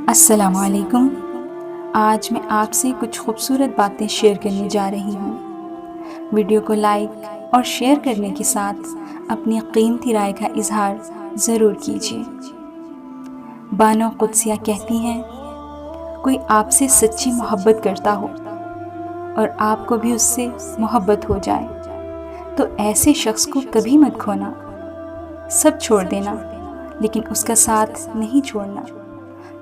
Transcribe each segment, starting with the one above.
السلام علیکم۔ آج میں آپ سے کچھ خوبصورت باتیں شیئر کرنے جا رہی ہوں۔ ویڈیو کو لائک اور شیئر کرنے کے ساتھ اپنی قیمتی رائے کا اظہار ضرور کیجیے۔ بانو قدسیہ کہتی ہیں، کوئی آپ سے سچی محبت کرتا ہو اور آپ کو بھی اس سے محبت ہو جائے تو ایسے شخص کو کبھی مت کھونا۔ سب چھوڑ دینا لیکن اس کا ساتھ نہیں چھوڑنا،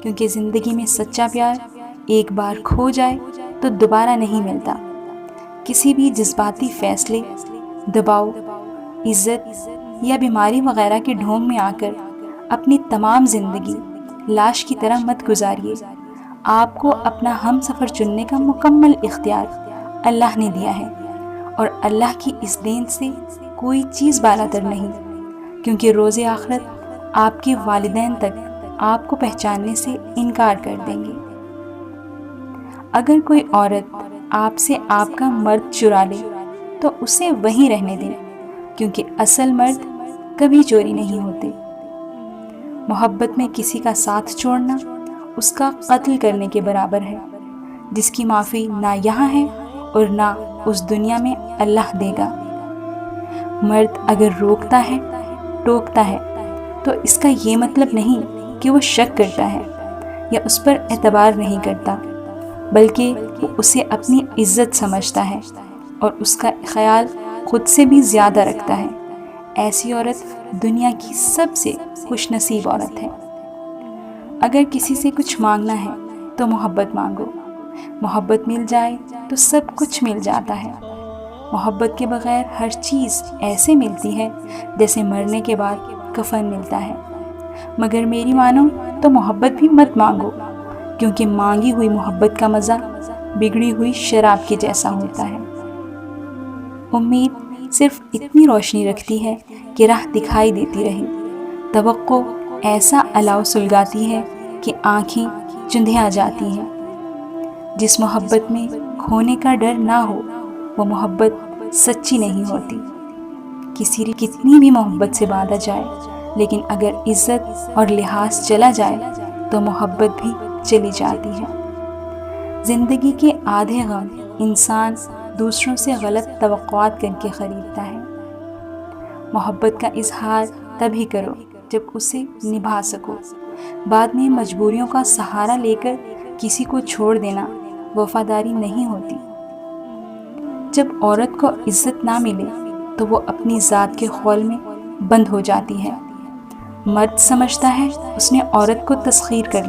کیونکہ زندگی میں سچا پیار ایک بار کھو جائے تو دوبارہ نہیں ملتا۔ کسی بھی جذباتی فیصلے، دباؤ، عزت یا بیماری وغیرہ کے ڈھونگ میں آ کر اپنی تمام زندگی لاش کی طرح مت گزاریے۔ آپ کو اپنا ہم سفر چننے کا مکمل اختیار اللہ نے دیا ہے، اور اللہ کی اس دین سے کوئی چیز بالاتر نہیں، کیونکہ روز آخرت آپ کے والدین تک آپ کو پہچاننے سے انکار کر دیں گے۔ اگر کوئی عورت آپ سے آپ کا مرد چرا لے تو اسے وہیں رہنے دیں، کیونکہ اصل مرد کبھی چوری نہیں ہوتے۔ محبت میں کسی کا ساتھ چھوڑنا اس کا قتل کرنے کے برابر ہے، جس کی معافی نہ یہاں ہے اور نہ اس دنیا میں اللہ دے گا۔ مرد اگر روکتا ہے، ٹوکتا ہے، تو اس کا یہ مطلب نہیں کہ وہ شک کرتا ہے یا اس پر اعتبار نہیں کرتا، بلکہ وہ اسے اپنی عزت سمجھتا ہے اور اس کا خیال خود سے بھی زیادہ رکھتا ہے۔ ایسی عورت دنیا کی سب سے خوش نصیب عورت ہے۔ اگر کسی سے کچھ مانگنا ہے تو محبت مانگو۔ محبت مل جائے تو سب کچھ مل جاتا ہے۔ محبت کے بغیر ہر چیز ایسے ملتی ہے جیسے مرنے کے بعد کفن ملتا ہے۔ مگر میری مانو تو محبت بھی مت مانگو، کیونکہ مانگی ہوئی محبت کا مزہ بگڑی ہوئی شراب کے جیسا ہوتا ہے۔ امید صرف اتنی روشنی رکھتی ہے کہ راہ دکھائی دیتی رہے۔ توقع ایسا الاؤ سلگاتی ہے کہ آنکھیں چندھیا جاتی ہیں۔ جس محبت میں کھونے کا ڈر نہ ہو وہ محبت سچی نہیں ہوتی۔ کسی کتنی بھی محبت سے باندھا جائے، لیکن اگر عزت اور لحاظ چلا جائے تو محبت بھی چلی جاتی ہے۔ زندگی کے آدھے غم انسان دوسروں سے غلط توقعات کر کے خریدتا ہے۔ محبت کا اظہار تبھی کرو جب اسے نبھا سکو۔ بعد میں مجبوریوں کا سہارا لے کر کسی کو چھوڑ دینا وفاداری نہیں ہوتی۔ جب عورت کو عزت نہ ملے تو وہ اپنی ذات کے خول میں بند ہو جاتی ہے۔ مرد سمجھتا ہے اس نے عورت کو تسخیر کر